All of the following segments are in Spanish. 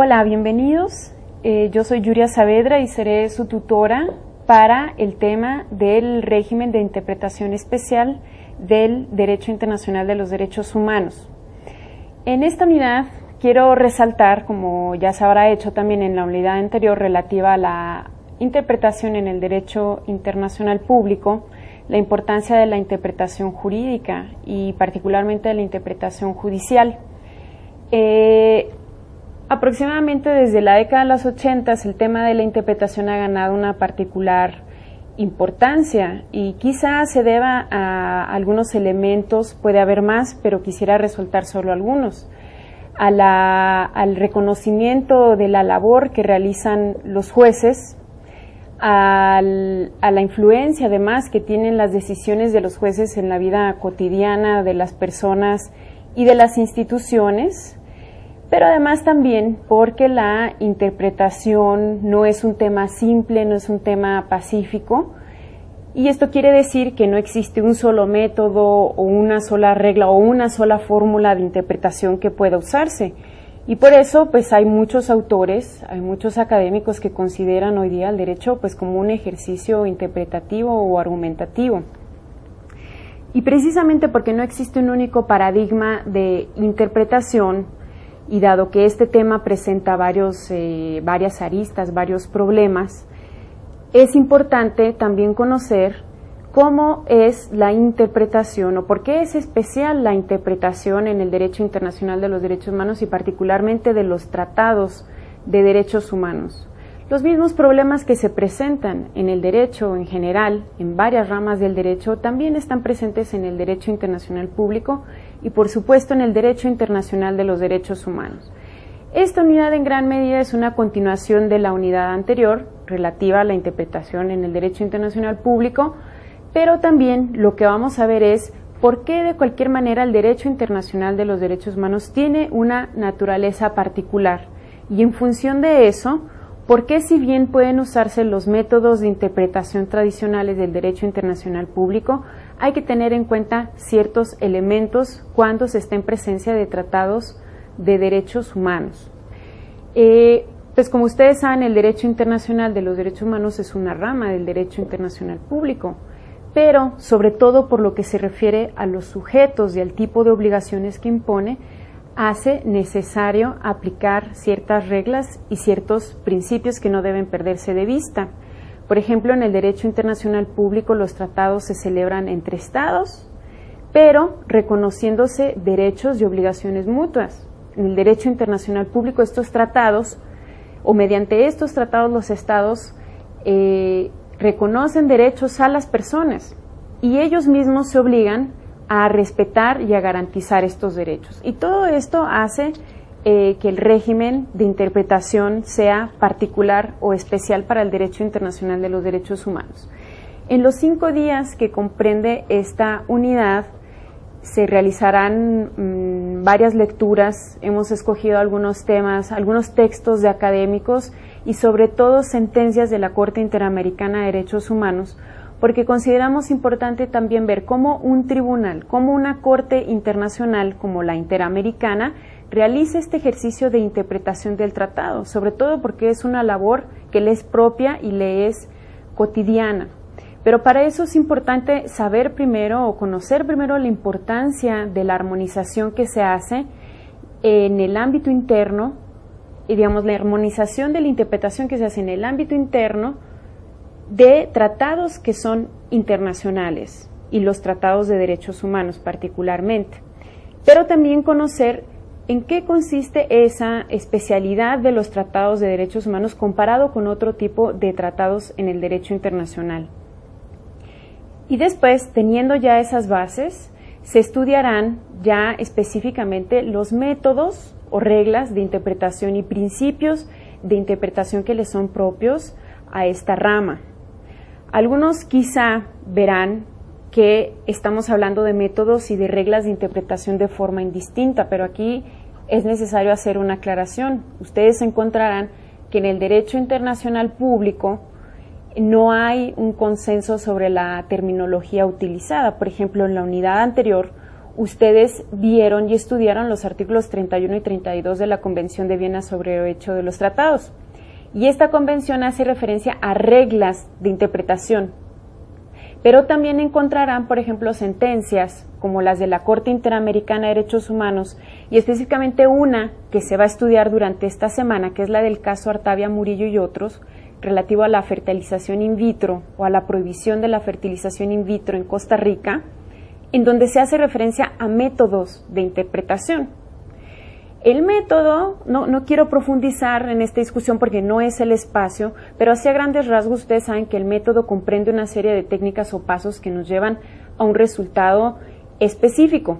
Hola, bienvenidos. Yo soy Yuria Saavedra y seré su tutora para el tema del régimen de interpretación especial del Derecho Internacional de los Derechos Humanos. En esta unidad quiero resaltar, como ya se habrá hecho también en la unidad anterior relativa a la interpretación en el derecho internacional público, la importancia de la interpretación jurídica y particularmente de la interpretación judicial. Aproximadamente desde la década de los 80 el tema de la interpretación ha ganado una particular importancia y quizá se deba a algunos elementos, puede haber más, pero quisiera resaltar solo algunos. Al reconocimiento de la labor que realizan los jueces, a la influencia además que tienen las decisiones de los jueces en la vida cotidiana de las personas y de las instituciones, pero además también porque la interpretación no es un tema simple, no es un tema pacífico, y esto quiere decir que no existe un solo método o una sola regla o una sola fórmula de interpretación que pueda usarse. Y por eso pues hay muchos autores, hay muchos académicos que consideran hoy día el derecho pues como un ejercicio interpretativo o argumentativo. Y precisamente porque no existe un único paradigma de interpretación, y dado que este tema presenta varias aristas, varios problemas, es importante también conocer cómo es la interpretación o por qué es especial la interpretación en el derecho internacional de los derechos humanos y particularmente de los tratados de derechos humanos. Los mismos problemas que se presentan en el derecho en general, en varias ramas del derecho, también están presentes en el derecho internacional público y por supuesto en el derecho internacional de los derechos humanos. Esta unidad en gran medida es una continuación de la unidad anterior relativa a la interpretación en el derecho internacional público, pero también lo que vamos a ver es por qué de cualquier manera el derecho internacional de los derechos humanos tiene una naturaleza particular y en función de eso, por qué si bien pueden usarse los métodos de interpretación tradicionales del derecho internacional público, hay que tener en cuenta ciertos elementos cuando se está en presencia de tratados de derechos humanos. Pues como ustedes saben, el derecho internacional de los derechos humanos es una rama del derecho internacional público, pero sobre todo por lo que se refiere a los sujetos y al tipo de obligaciones que impone, hace necesario aplicar ciertas reglas y ciertos principios que no deben perderse de vista. Por ejemplo, en el derecho internacional público los tratados se celebran entre estados, pero reconociéndose derechos y obligaciones mutuas. En el derecho internacional público estos tratados, o mediante estos tratados los estados reconocen derechos a las personas y ellos mismos se obligan a respetar y a garantizar estos derechos. Y todo esto hace que el régimen de interpretación sea particular o especial para el derecho internacional de los derechos humanos. En los 5 días que comprende esta unidad se realizarán varias lecturas, hemos escogido algunos temas, algunos textos de académicos y sobre todo sentencias de la Corte Interamericana de Derechos Humanos, porque consideramos importante también ver cómo un tribunal, cómo una corte internacional como la Interamericana realiza este ejercicio de interpretación del tratado, sobre todo porque es una labor que le es propia y le es cotidiana. Pero para eso es importante saber primero o conocer primero la importancia de la armonización que se hace en el ámbito interno, y digamos la armonización de la interpretación que se hace en el ámbito interno de tratados que son internacionales y los tratados de derechos humanos particularmente, pero también conocer en qué consiste esa especialidad de los tratados de derechos humanos comparado con otro tipo de tratados en el derecho internacional. Y después, teniendo ya esas bases, se estudiarán ya específicamente los métodos o reglas de interpretación y principios de interpretación que les son propios a esta rama. Algunos quizá verán que estamos hablando de métodos y de reglas de interpretación de forma indistinta, pero aquí es necesario hacer una aclaración. Ustedes encontrarán que en el derecho internacional público no hay un consenso sobre la terminología utilizada. Por ejemplo, en la unidad anterior ustedes vieron y estudiaron los artículos 31 y 32 de la Convención de Viena sobre el Derecho de los Tratados. Y esta convención hace referencia a reglas de interpretación. Pero también encontrarán, por ejemplo, sentencias como las de la Corte Interamericana de Derechos Humanos y específicamente una que se va a estudiar durante esta semana, que es la del caso Artavia Murillo y otros, relativo a la fertilización in vitro o a la prohibición de la fertilización in vitro en Costa Rica, en donde se hace referencia a métodos de interpretación. El método, no quiero profundizar en esta discusión porque no es el espacio, pero así a grandes rasgos ustedes saben que el método comprende una serie de técnicas o pasos que nos llevan a un resultado específico.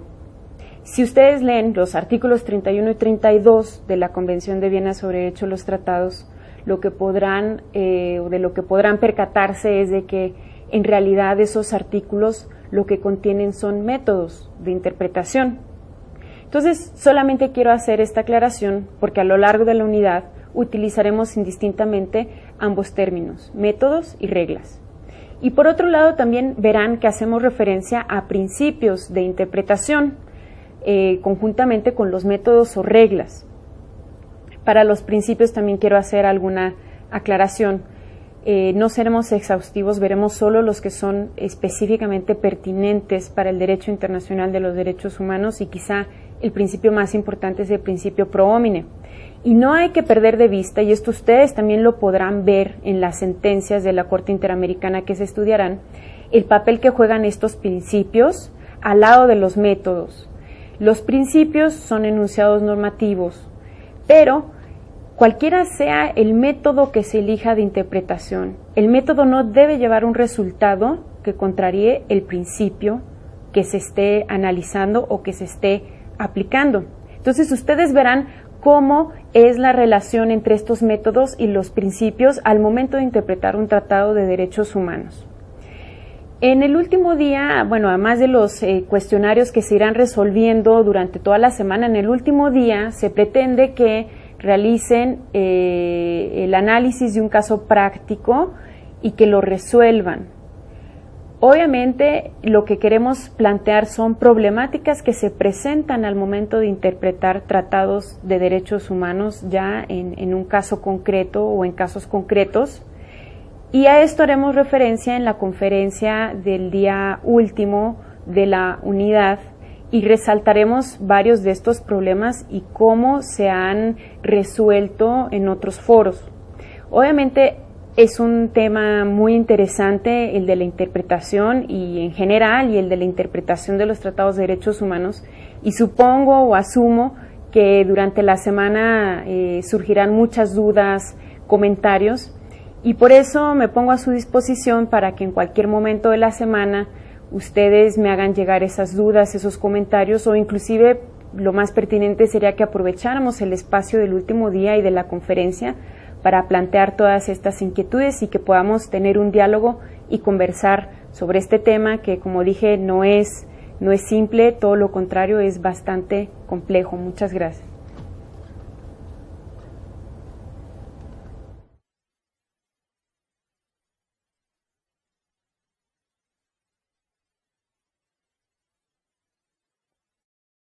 Si ustedes leen los artículos 31 y 32 de la Convención de Viena sobre Derecho de los Tratados, lo que podrán percatarse es de que en realidad esos artículos lo que contienen son métodos de interpretación. Entonces, solamente quiero hacer esta aclaración porque a lo largo de la unidad utilizaremos indistintamente ambos términos, métodos y reglas. Y por otro lado, también verán que hacemos referencia a principios de interpretación conjuntamente con los métodos o reglas. Para los principios también quiero hacer alguna aclaración. No seremos exhaustivos, veremos solo los que son específicamente pertinentes para el derecho internacional de los derechos humanos y quizá el principio más importante es el principio pro homine. Y no hay que perder de vista, y esto ustedes también lo podrán ver en las sentencias de la Corte Interamericana que se estudiarán, el papel que juegan estos principios al lado de los métodos. Los principios son enunciados normativos, pero cualquiera sea el método que se elija de interpretación, el método no debe llevar un resultado que contraríe el principio que se esté analizando o que se esté aplicando. Entonces ustedes verán cómo es la relación entre estos métodos y los principios al momento de interpretar un tratado de derechos humanos. En el último día, además de los cuestionarios que se irán resolviendo durante toda la semana, en el último día se pretende que realicen el análisis de un caso práctico y que lo resuelvan. Obviamente, lo que queremos plantear son problemáticas que se presentan al momento de interpretar tratados de derechos humanos ya en un caso concreto o en casos concretos. Y a esto haremos referencia en la conferencia del día último de la unidad y resaltaremos varios de estos problemas y cómo se han resuelto en otros foros. Obviamente es un tema muy interesante el de la interpretación y en general y el de la interpretación de los tratados de derechos humanos y supongo o asumo que durante la semana surgirán muchas dudas, comentarios y por eso me pongo a su disposición para que en cualquier momento de la semana ustedes me hagan llegar esas dudas, esos comentarios o inclusive lo más pertinente sería que aprovecháramos el espacio del último día y de la conferencia para plantear todas estas inquietudes y que podamos tener un diálogo y conversar sobre este tema que, como dije, no es simple, todo lo contrario, es bastante complejo. Muchas gracias.